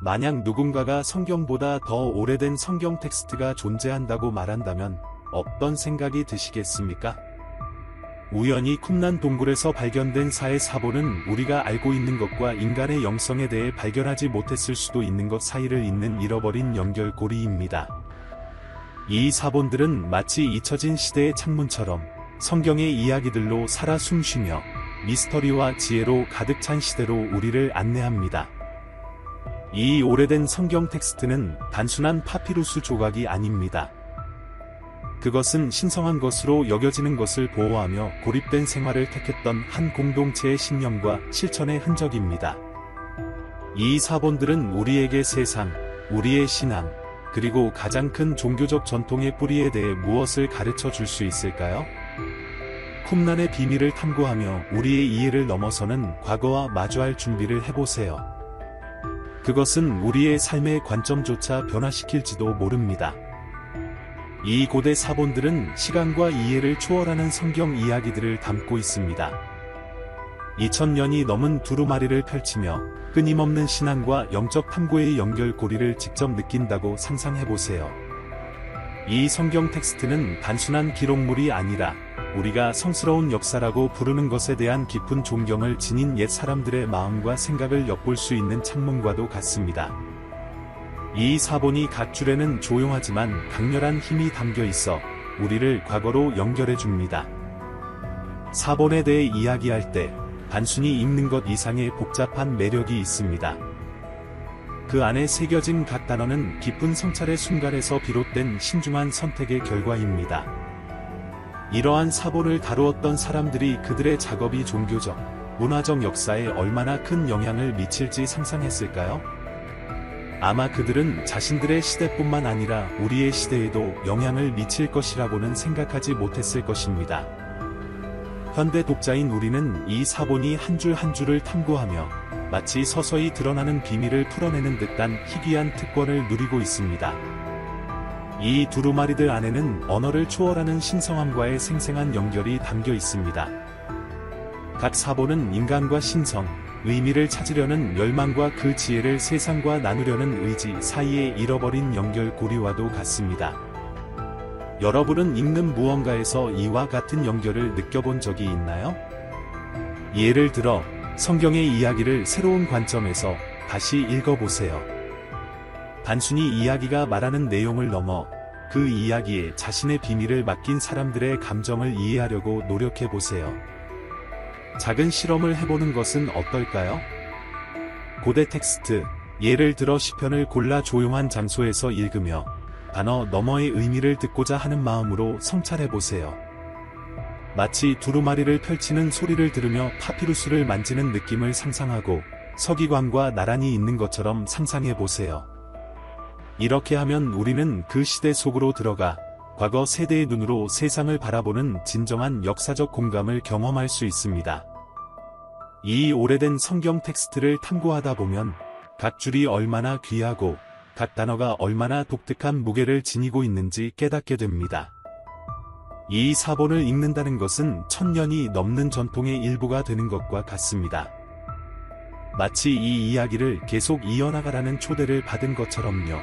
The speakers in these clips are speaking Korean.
만약 누군가가 성경보다 더 오래된 성경 텍스트가 존재한다고 말한다면 어떤 생각이 드시겠습니까? 우연히 쿰란 동굴에서 발견된 사의 사본은 우리가 알고 있는 것과 인간의 영성에 대해 발견하지 못했을 수도 있는 것 사이를 잇는 잃어버린 연결고리입니다. 이 사본들은 마치 잊혀진 시대의 창문처럼 성경의 이야기들로 살아 숨쉬며 미스터리와 지혜로 가득 찬 시대로 우리를 안내합니다. 이 오래된 성경 텍스트는 단순한 파피루스 조각이 아닙니다. 그것은 신성한 것으로 여겨지는 것을 보호하며 고립된 생활을 택했던 한 공동체의 신념과 실천의 흔적입니다. 이 사본들은 우리에게 세상, 우리의 신앙, 그리고 가장 큰 종교적 전통의 뿌리에 대해 무엇을 가르쳐 줄 수 있을까요? 쿰란의 비밀을 탐구하며 우리의 이해를 넘어서는 과거와 마주할 준비를 해보세요. 그것은 우리의 삶의 관점조차 변화시킬지도 모릅니다. 이 고대 사본들은 시간과 이해를 초월하는 성경 이야기들을 담고 있습니다. 2000년이 넘은 두루마리를 펼치며 끊임없는 신앙과 영적 탐구의 연결고리를 직접 느낀다고 상상해보세요. 이 성경 텍스트는 단순한 기록물이 아니라 우리가 성스러운 역사라고 부르는 것에 대한 깊은 존경을 지닌 옛 사람들의 마음과 생각을 엿볼 수 있는 창문과도 같습니다. 이 사본이 각 줄에는 조용하지만 강렬한 힘이 담겨 있어 우리를 과거로 연결해 줍니다. 사본에 대해 이야기할 때 단순히 읽는 것 이상의 복잡한 매력이 있습니다. 그 안에 새겨진 각 단어는 깊은 성찰의 순간에서 비롯된 신중한 선택의 결과입니다. 이러한 사본을 다루었던 사람들이 그들의 작업이 종교적, 문화적 역사에 얼마나 큰 영향을 미칠지 상상했을까요? 아마 그들은 자신들의 시대뿐만 아니라 우리의 시대에도 영향을 미칠 것이라고는 생각하지 못했을 것입니다. 현대 독자인 우리는 이 사본이 한 줄 한 줄을 탐구하며 마치 서서히 드러나는 비밀을 풀어내는 듯한 희귀한 특권을 누리고 있습니다. 이 두루마리들 안에는 언어를 초월하는 신성함과의 생생한 연결이 담겨 있습니다. 각 사본은 인간과 신성, 의미를 찾으려는 열망과 그 지혜를 세상과 나누려는 의지 사이에 잃어버린 연결고리와도 같습니다. 여러분은 읽는 무언가에서 이와 같은 연결을 느껴본 적이 있나요? 예를 들어 성경의 이야기를 새로운 관점에서 다시 읽어보세요. 단순히 이야기가 말하는 내용을 넘어 그 이야기에 자신의 비밀을 맡긴 사람들의 감정을 이해하려고 노력해보세요. 작은 실험을 해보는 것은 어떨까요? 고대 텍스트, 예를 들어 시편을 골라 조용한 장소에서 읽으며 단어 너머의 의미를 듣고자 하는 마음으로 성찰해보세요. 마치 두루마리를 펼치는 소리를 들으며 파피루스를 만지는 느낌을 상상하고 서기관과 나란히 있는 것처럼 상상해보세요. 이렇게 하면 우리는 그 시대 속으로 들어가 과거 세대의 눈으로 세상을 바라보는 진정한 역사적 공감을 경험할 수 있습니다. 이 오래된 성경 텍스트를 탐구하다 보면 각 줄이 얼마나 귀하고 각 단어가 얼마나 독특한 무게를 지니고 있는지 깨닫게 됩니다. 이 사본을 읽는다는 것은 1000년이 넘는 전통의 일부가 되는 것과 같습니다. 마치 이 이야기를 계속 이어나가라는 초대를 받은 것처럼요.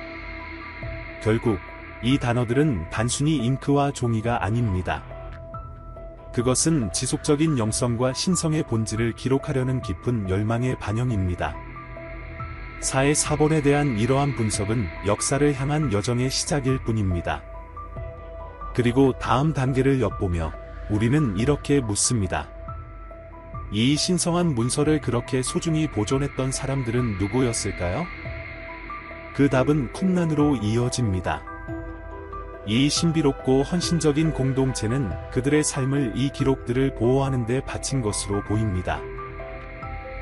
결국 이 단어들은 단순히 잉크와 종이가 아닙니다. 그것은 지속적인 영성과 신성의 본질을 기록하려는 깊은 열망의 반영입니다. 사의 사본에 대한 이러한 분석은 역사를 향한 여정의 시작일 뿐입니다. 그리고 다음 단계를 엿보며 우리는 이렇게 묻습니다. 이 신성한 문서를 그렇게 소중히 보존했던 사람들은 누구였을까요? 그 답은 쿰란으로 이어집니다. 이 신비롭고 헌신적인 공동체는 그들의 삶을 이 기록들을 보호하는 데 바친 것으로 보입니다.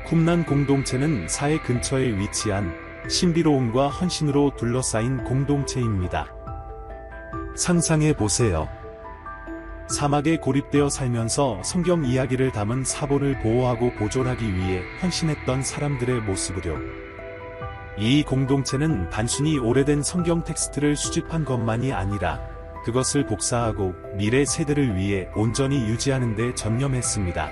쿰란 공동체는 사해 근처에 위치한 신비로움과 헌신으로 둘러싸인 공동체입니다. 상상해 보세요. 사막에 고립되어 살면서 성경 이야기를 담은 사본을 보호하고 보존하기 위해 헌신했던 사람들의 모습을요. 이 공동체는 단순히 오래된 성경 텍스트를 수집한 것만이 아니라 그것을 복사하고 미래 세대를 위해 온전히 유지하는 데 전념했습니다.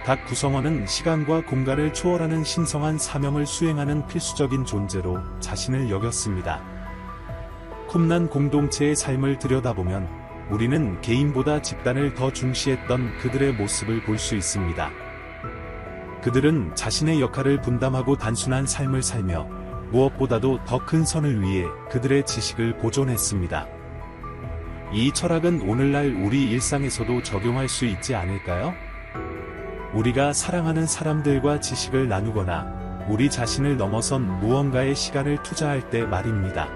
각 구성원은 시간과 공간을 초월하는 신성한 사명을 수행하는 필수적인 존재로 자신을 여겼습니다. 쿰난 공동체의 삶을 들여다보면 우리는 개인보다 집단을 더 중시했던 그들의 모습을 볼 수 있습니다. 그들은 자신의 역할을 분담하고 단순한 삶을 살며 무엇보다도 더 큰 선을 위해 그들의 지식을 보존했습니다. 이 철학은 오늘날 우리 일상에서도 적용할 수 있지 않을까요? 우리가 사랑하는 사람들과 지식을 나누거나 우리 자신을 넘어선 무언가에 시간을 투자할 때 말입니다.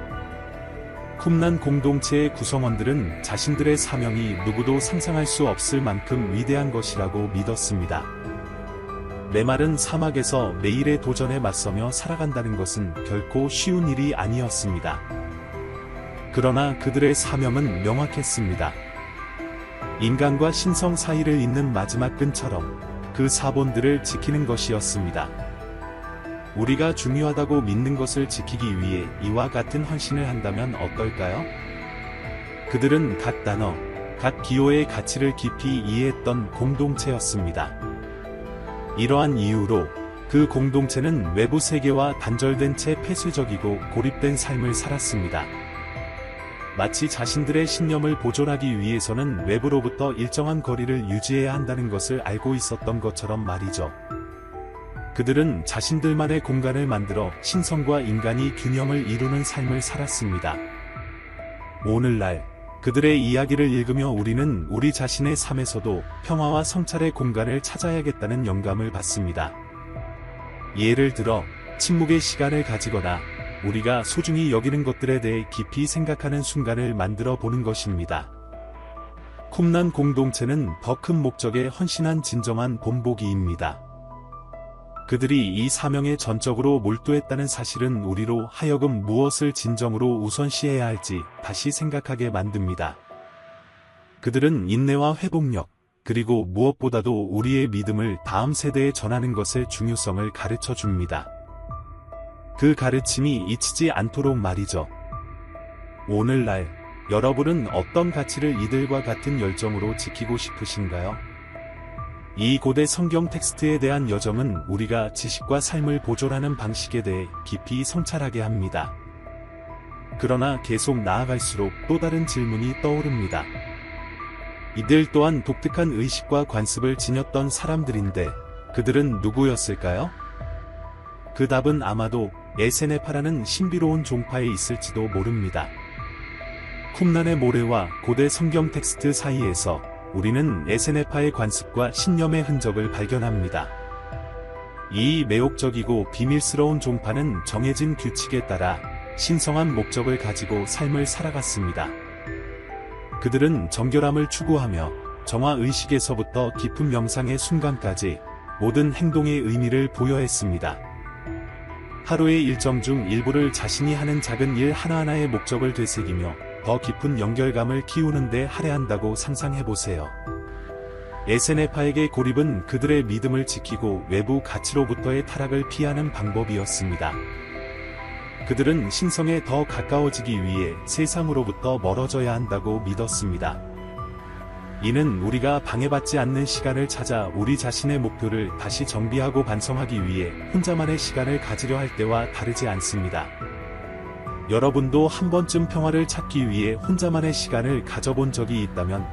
쿰난 공동체의 구성원들은 자신들의 사명이 누구도 상상할 수 없을 만큼 위대한 것이라고 믿었습니다. 메마른 사막에서 매일의 도전에 맞서며 살아간다는 것은 결코 쉬운 일이 아니었습니다. 그러나 그들의 사명은 명확했습니다. 인간과 신성 사이를 잇는 마지막 끈처럼 그 사본들을 지키는 것이었습니다. 우리가 중요하다고 믿는 것을 지키기 위해 이와 같은 헌신을 한다면 어떨까요? 그들은 각 단어, 각 기호의 가치를 깊이 이해했던 공동체였습니다. 이러한 이유로 그 공동체는 외부 세계와 단절된 채 폐쇄적이고 고립된 삶을 살았습니다. 마치 자신들의 신념을 보존하기 위해서는 외부로부터 일정한 거리를 유지해야 한다는 것을 알고 있었던 것처럼 말이죠. 그들은 자신들만의 공간을 만들어 신성과 인간이 균형을 이루는 삶을 살았습니다. 오늘날 그들의 이야기를 읽으며 우리는 우리 자신의 삶에서도 평화와 성찰의 공간을 찾아야겠다는 영감을 받습니다. 예를 들어 침묵의 시간을 가지거나 우리가 소중히 여기는 것들에 대해 깊이 생각하는 순간을 만들어 보는 것입니다. 쿰난 공동체는 더 큰 목적에 헌신한 진정한 본보기입니다. 그들이 이 사명에 전적으로 몰두했다는 사실은 우리로 하여금 무엇을 진정으로 우선시해야 할지 다시 생각하게 만듭니다. 그들은 인내와 회복력, 그리고 무엇보다도 우리의 믿음을 다음 세대에 전하는 것의 중요성을 가르쳐 줍니다. 그 가르침이 잊히지 않도록 말이죠. 오늘날 여러분은 어떤 가치를 이들과 같은 열정으로 지키고 싶으신가요? 이 고대 성경 텍스트에 대한 여정은 우리가 지식과 삶을 보존하는 방식에 대해 깊이 성찰하게 합니다. 그러나 계속 나아갈수록 또 다른 질문이 떠오릅니다. 이들 또한 독특한 의식과 관습을 지녔던 사람들인데 그들은 누구였을까요? 그 답은 아마도 에세네파라는 신비로운 종파에 있을지도 모릅니다. 쿰난의 모래와 고대 성경 텍스트 사이에서 우리는 에세네파의 관습과 신념의 흔적을 발견합니다. 이 매혹적이고 비밀스러운 종파는 정해진 규칙에 따라 신성한 목적을 가지고 삶을 살아갔습니다. 그들은 정결함을 추구하며 정화의식에서부터 깊은 명상의 순간까지 모든 행동의 의미를 부여했습니다. 하루의 일정 중 일부를 자신이 하는 작은 일 하나하나의 목적을 되새기며 더 깊은 연결감을 키우는 데 할애한다고 상상해보세요. 에세네파에게 고립은 그들의 믿음을 지키고 외부 가치로부터의 타락을 피하는 방법이었습니다. 그들은 신성에 더 가까워지기 위해 세상으로부터 멀어져야 한다고 믿었습니다. 이는 우리가 방해받지 않는 시간을 찾아 우리 자신의 목표를 다시 정비하고 반성하기 위해 혼자만의 시간을 가지려 할 때와 다르지 않습니다. 여러분도 한 번쯤 평화를 찾기 위해 혼자만의 시간을 가져본 적이 있다면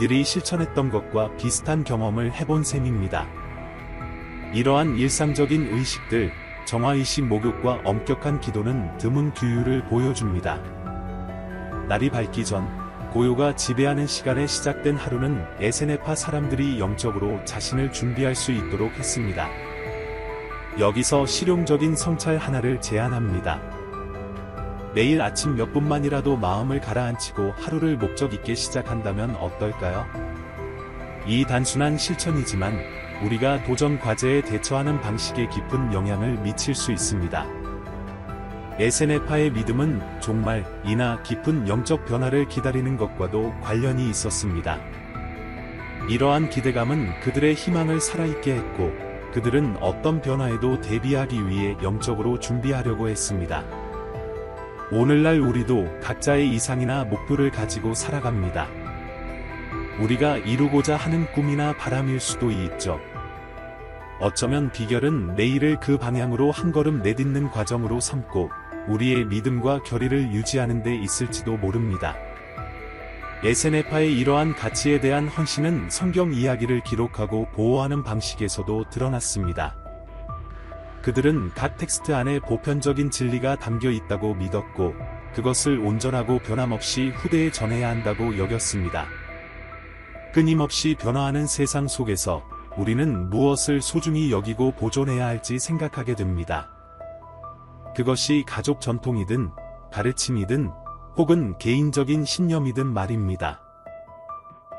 늘이 실천했던 것과 비슷한 경험을 해본 셈입니다. 이러한 일상적인 의식들, 정화의식 목욕과 엄격한 기도는 드문 규율을 보여줍니다. 날이 밝기 전 고요가 지배하는 시간에 시작된 하루는 에세네파 사람들이 영적으로 자신을 준비할 수 있도록 했습니다. 여기서 실용적인 성찰 하나를 제안합니다. 매일 아침 몇 분만이라도 마음을 가라앉히고 하루를 목적 있게 시작한다면 어떨까요? 이 단순한 실천이지만 우리가 도전 과제에 대처하는 방식에 깊은 영향을 미칠 수 있습니다. 에세네파의 믿음은 종말, 이나 깊은 영적 변화를 기다리는 것과도 관련이 있었습니다. 이러한 기대감은 그들의 희망을 살아있게 했고, 그들은 어떤 변화에도 대비하기 위해 영적으로 준비하려고 했습니다. 오늘날 우리도 각자의 이상이나 목표를 가지고 살아갑니다. 우리가 이루고자 하는 꿈이나 바람일 수도 있죠. 어쩌면 비결은 내일을 그 방향으로 한 걸음 내딛는 과정으로 삼고 우리의 믿음과 결의를 유지하는 데 있을지도 모릅니다. 에세네파의 이러한 가치에 대한 헌신은 성경 이야기를 기록하고 보호하는 방식에서도 드러났습니다. 그들은 각 텍스트 안에 보편적인 진리가 담겨 있다고 믿었고 그것을 온전하고 변함없이 후대에 전해야 한다고 여겼습니다. 끊임없이 변화하는 세상 속에서 우리는 무엇을 소중히 여기고 보존해야 할지 생각하게 됩니다. 그것이 가족 전통이든 가르침이든 혹은 개인적인 신념이든 말입니다.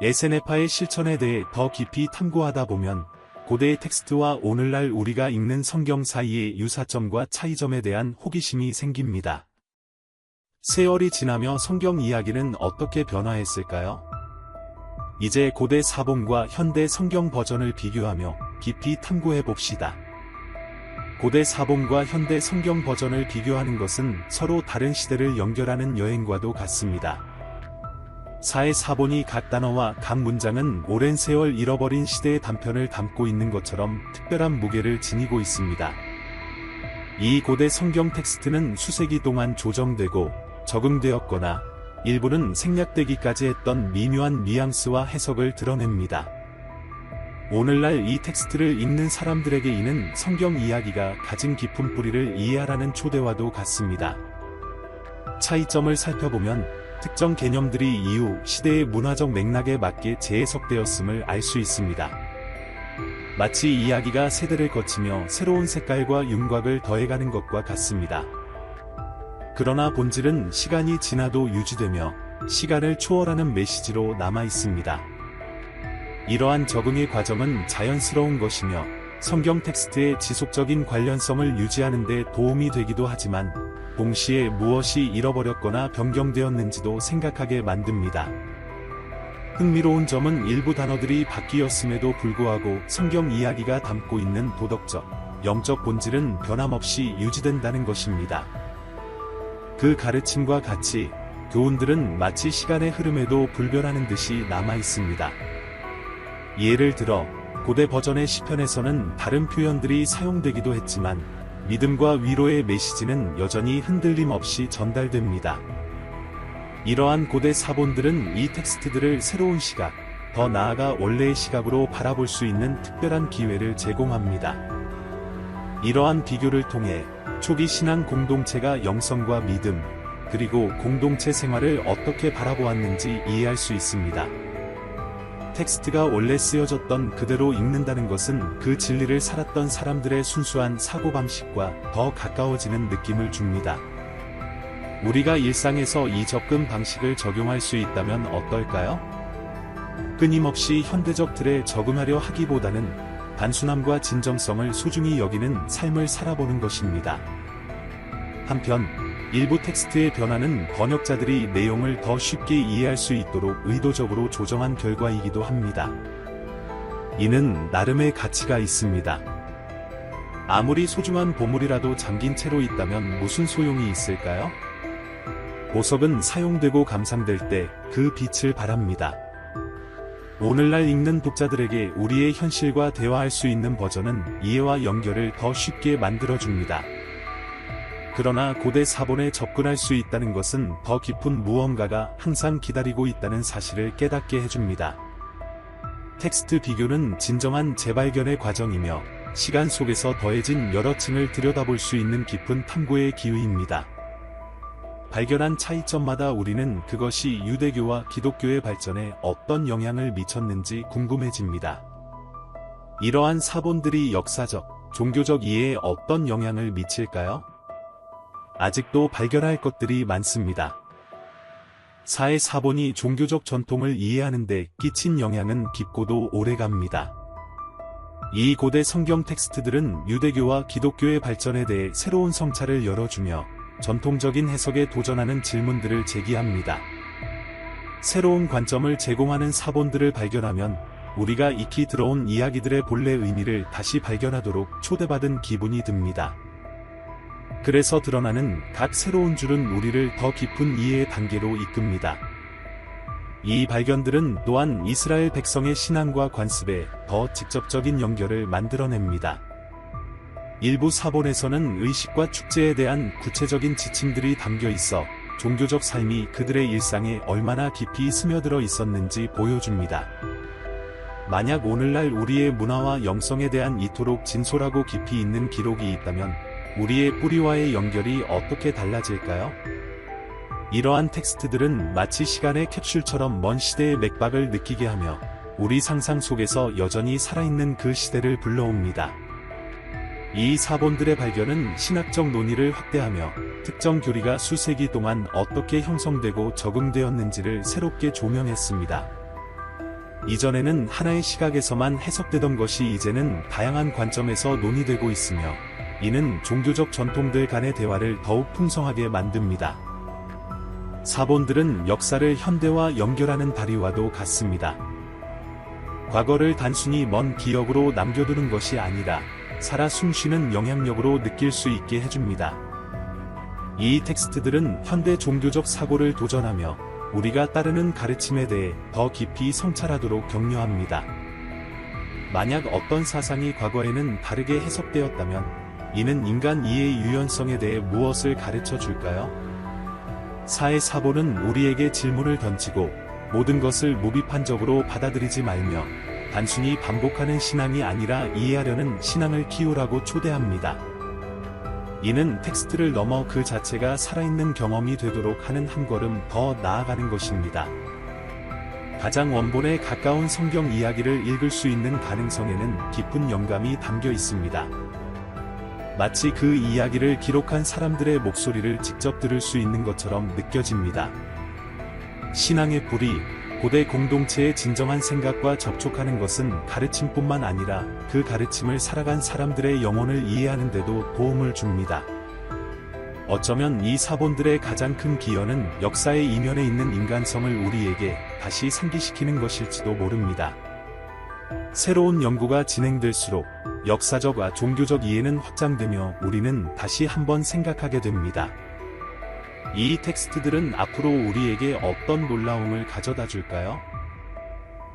에세네파의 실천에 대해 더 깊이 탐구하다 보면 고대의 텍스트와 오늘날 우리가 읽는 성경 사이의 유사점과 차이점에 대한 호기심이 생깁니다. 세월이 지나며 성경 이야기는 어떻게 변화했을까요? 이제 고대 사본과 현대 성경 버전을 비교하며 깊이 탐구해 봅시다. 고대 사본과 현대 성경 버전을 비교하는 것은 서로 다른 시대를 연결하는 여행과도 같습니다. 사의 사본이 각 단어와 각 문장은 오랜 세월 잃어버린 시대의 단편을 담고 있는 것처럼 특별한 무게를 지니고 있습니다. 이 고대 성경 텍스트는 수세기 동안 조정되고 적응되었거나 일부는 생략되기까지 했던 미묘한 뉘앙스와 해석을 드러냅니다. 오늘날 이 텍스트를 읽는 사람들에게 이는 성경 이야기가 가진 깊은 뿌리를 이해하라는 초대와도 같습니다. 차이점을 살펴보면 특정 개념들이 이후 시대의 문화적 맥락에 맞게 재해석되었음을 알 수 있습니다. 마치 이야기가 세대를 거치며 새로운 색깔과 윤곽을 더해가는 것과 같습니다. 그러나 본질은 시간이 지나도 유지되며 시간을 초월하는 메시지로 남아 있습니다. 이러한 적응의 과정은 자연스러운 것이며 성경 텍스트의 지속적인 관련성을 유지하는 데 도움이 되기도 하지만 동시에 무엇이 잃어버렸거나 변경되었는지도 생각하게 만듭니다. 흥미로운 점은 일부 단어들이 바뀌었음에도 불구하고 성경 이야기가 담고 있는 도덕적, 영적 본질은 변함없이 유지된다는 것입니다. 그 가르침과 가치, 교훈들은 마치 시간의 흐름에도 불변하는 듯이 남아 있습니다. 예를 들어 고대 버전의 시편에서는 다른 표현들이 사용되기도 했지만 믿음과 위로의 메시지는 여전히 흔들림 없이 전달됩니다. 이러한 고대 사본들은 이 텍스트들을 새로운 시각, 더 나아가 원래의 시각으로 바라볼 수 있는 특별한 기회를 제공합니다. 이러한 비교를 통해 초기 신앙 공동체가 영성과 믿음, 그리고 공동체 생활을 어떻게 바라보았는지 이해할 수 있습니다. 텍스트가 원래 쓰여졌던 그대로 읽는다는 것은 그 진리를 살았던 사람들의 순수한 사고방식과 더 가까워지는 느낌을 줍니다. 우리가 일상에서 이 접근 방식을 적용할 수 있다면 어떨까요? 끊임없이 현대적 틀에 적응하려 하기보다는 단순함과 진정성을 소중히 여기는 삶을 살아보는 것입니다. 한편 일부 텍스트의 변화는 번역자들이 내용을 더 쉽게 이해할 수 있도록 의도적으로 조정한 결과이기도 합니다. 이는 나름의 가치가 있습니다. 아무리 소중한 보물이라도 잠긴 채로 있다면 무슨 소용이 있을까요? 보석은 사용되고 감상될 때 그 빛을 발합니다. 오늘날 읽는 독자들에게 우리의 현실과 대화할 수 있는 버전은 이해와 연결을 더 쉽게 만들어줍니다. 그러나 고대 사본에 접근할 수 있다는 것은 더 깊은 무언가가 항상 기다리고 있다는 사실을 깨닫게 해줍니다. 텍스트 비교는 진정한 재발견의 과정이며 시간 속에서 더해진 여러 층을 들여다볼 수 있는 깊은 탐구의 기회입니다. 발견한 차이점마다 우리는 그것이 유대교와 기독교의 발전에 어떤 영향을 미쳤는지 궁금해집니다. 이러한 사본들이 역사적, 종교적 이해에 어떤 영향을 미칠까요? 아직도 발견할 것들이 많습니다. 사의 사본이 종교적 전통을 이해하는 데 끼친 영향은 깊고도 오래갑니다. 이 고대 성경 텍스트들은 유대교와 기독교의 발전에 대해 새로운 성찰을 열어주며 전통적인 해석에 도전하는 질문들을 제기합니다. 새로운 관점을 제공하는 사본들을 발견하면 우리가 익히 들어온 이야기들의 본래 의미를 다시 발견하도록 초대받은 기분이 듭니다. 그래서 드러나는 각 새로운 줄은 우리를 더 깊은 이해의 단계로 이끕니다. 이 발견들은 또한 이스라엘 백성의 신앙과 관습에 더 직접적인 연결을 만들어냅니다. 일부 사본에서는 의식과 축제에 대한 구체적인 지침들이 담겨 있어 종교적 삶이 그들의 일상에 얼마나 깊이 스며들어 있었는지 보여줍니다. 만약 오늘날 우리의 문화와 영성에 대한 이토록 진솔하고 깊이 있는 기록이 있다면 우리의 뿌리와의 연결이 어떻게 달라질까요? 이러한 텍스트들은 마치 시간의 캡슐처럼 먼 시대의 맥박을 느끼게 하며 우리 상상 속에서 여전히 살아있는 그 시대를 불러옵니다. 이 사본들의 발견은 신학적 논의를 확대하며 특정 교리가 수세기 동안 어떻게 형성되고 적응되었는지를 새롭게 조명했습니다. 이전에는 하나의 시각에서만 해석되던 것이 이제는 다양한 관점에서 논의되고 있으며 이는 종교적 전통들 간의 대화를 더욱 풍성하게 만듭니다. 사본들은 역사를 현대와 연결하는 다리와도 같습니다. 과거를 단순히 먼 기억으로 남겨두는 것이 아니라 살아 숨쉬는 영향력으로 느낄 수 있게 해줍니다. 이 텍스트들은 현대 종교적 사고를 도전하며 우리가 따르는 가르침에 대해 더 깊이 성찰하도록 격려합니다. 만약 어떤 사상이 과거에는 다르게 해석되었다면 이는 인간 이해의 유연성에 대해 무엇을 가르쳐 줄까요? 사의 사본은 우리에게 질문을 던지고 모든 것을 무비판적으로 받아들이지 말며 단순히 반복하는 신앙이 아니라 이해하려는 신앙을 키우라고 초대합니다. 이는 텍스트를 넘어 그 자체가 살아있는 경험이 되도록 하는 한 걸음 더 나아가는 것입니다. 가장 원본에 가까운 성경 이야기를 읽을 수 있는 가능성에는 깊은 영감이 담겨 있습니다. 마치 그 이야기를 기록한 사람들의 목소리를 직접 들을 수 있는 것처럼 느껴집니다. 신앙의 뿌리, 고대 공동체의 진정한 생각과 접촉하는 것은 가르침뿐만 아니라 그 가르침을 살아간 사람들의 영혼을 이해하는 데도 도움을 줍니다. 어쩌면 이 사본들의 가장 큰 기여는 역사의 이면에 있는 인간성을 우리에게 다시 상기시키는 것일지도 모릅니다. 새로운 연구가 진행될수록 역사적과 종교적 이해는 확장되며 우리는 다시 한번 생각하게 됩니다. 이 텍스트들은 앞으로 우리에게 어떤 놀라움을 가져다 줄까요?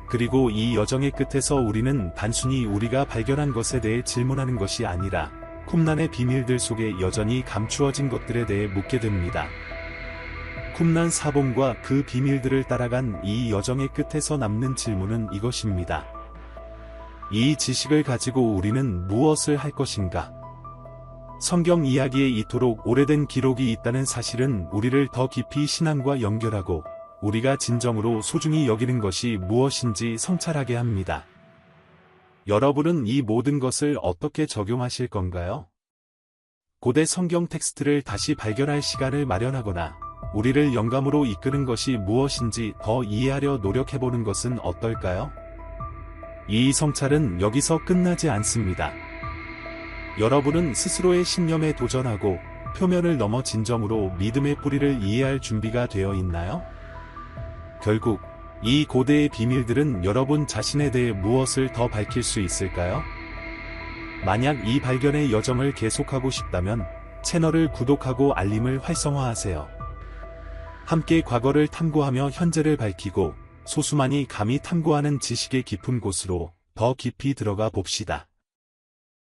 그리고 이 여정의 끝에서 우리는 단순히 우리가 발견한 것에 대해 질문하는 것이 아니라 쿰란의 비밀들 속에 여전히 감추어진 것들에 대해 묻게 됩니다. 쿰란 사본과 그 비밀들을 따라간 이 여정의 끝에서 남는 질문은 이것입니다. 이 지식을 가지고 우리는 무엇을 할 것인가? 성경 이야기에 이토록 오래된 기록이 있다는 사실은 우리를 더 깊이 신앙과 연결하고 우리가 진정으로 소중히 여기는 것이 무엇인지 성찰하게 합니다. 여러분은 이 모든 것을 어떻게 적용하실 건가요? 고대 성경 텍스트를 다시 발견할 시간을 마련하거나 우리를 영감으로 이끄는 것이 무엇인지 더 이해하려 노력해보는 것은 어떨까요? 이 성찰은 여기서 끝나지 않습니다. 여러분은 스스로의 신념에 도전하고 표면을 넘어 진정으로 믿음의 뿌리를 이해할 준비가 되어 있나요? 결국 이 고대의 비밀들은 여러분 자신에 대해 무엇을 더 밝힐 수 있을까요? 만약 이 발견의 여정을 계속하고 싶다면 채널을 구독하고 알림을 활성화하세요. 함께 과거를 탐구하며 현재를 밝히고 소수만이 감히 탐구하는 지식의 깊은 곳으로 더 깊이 들어가 봅시다.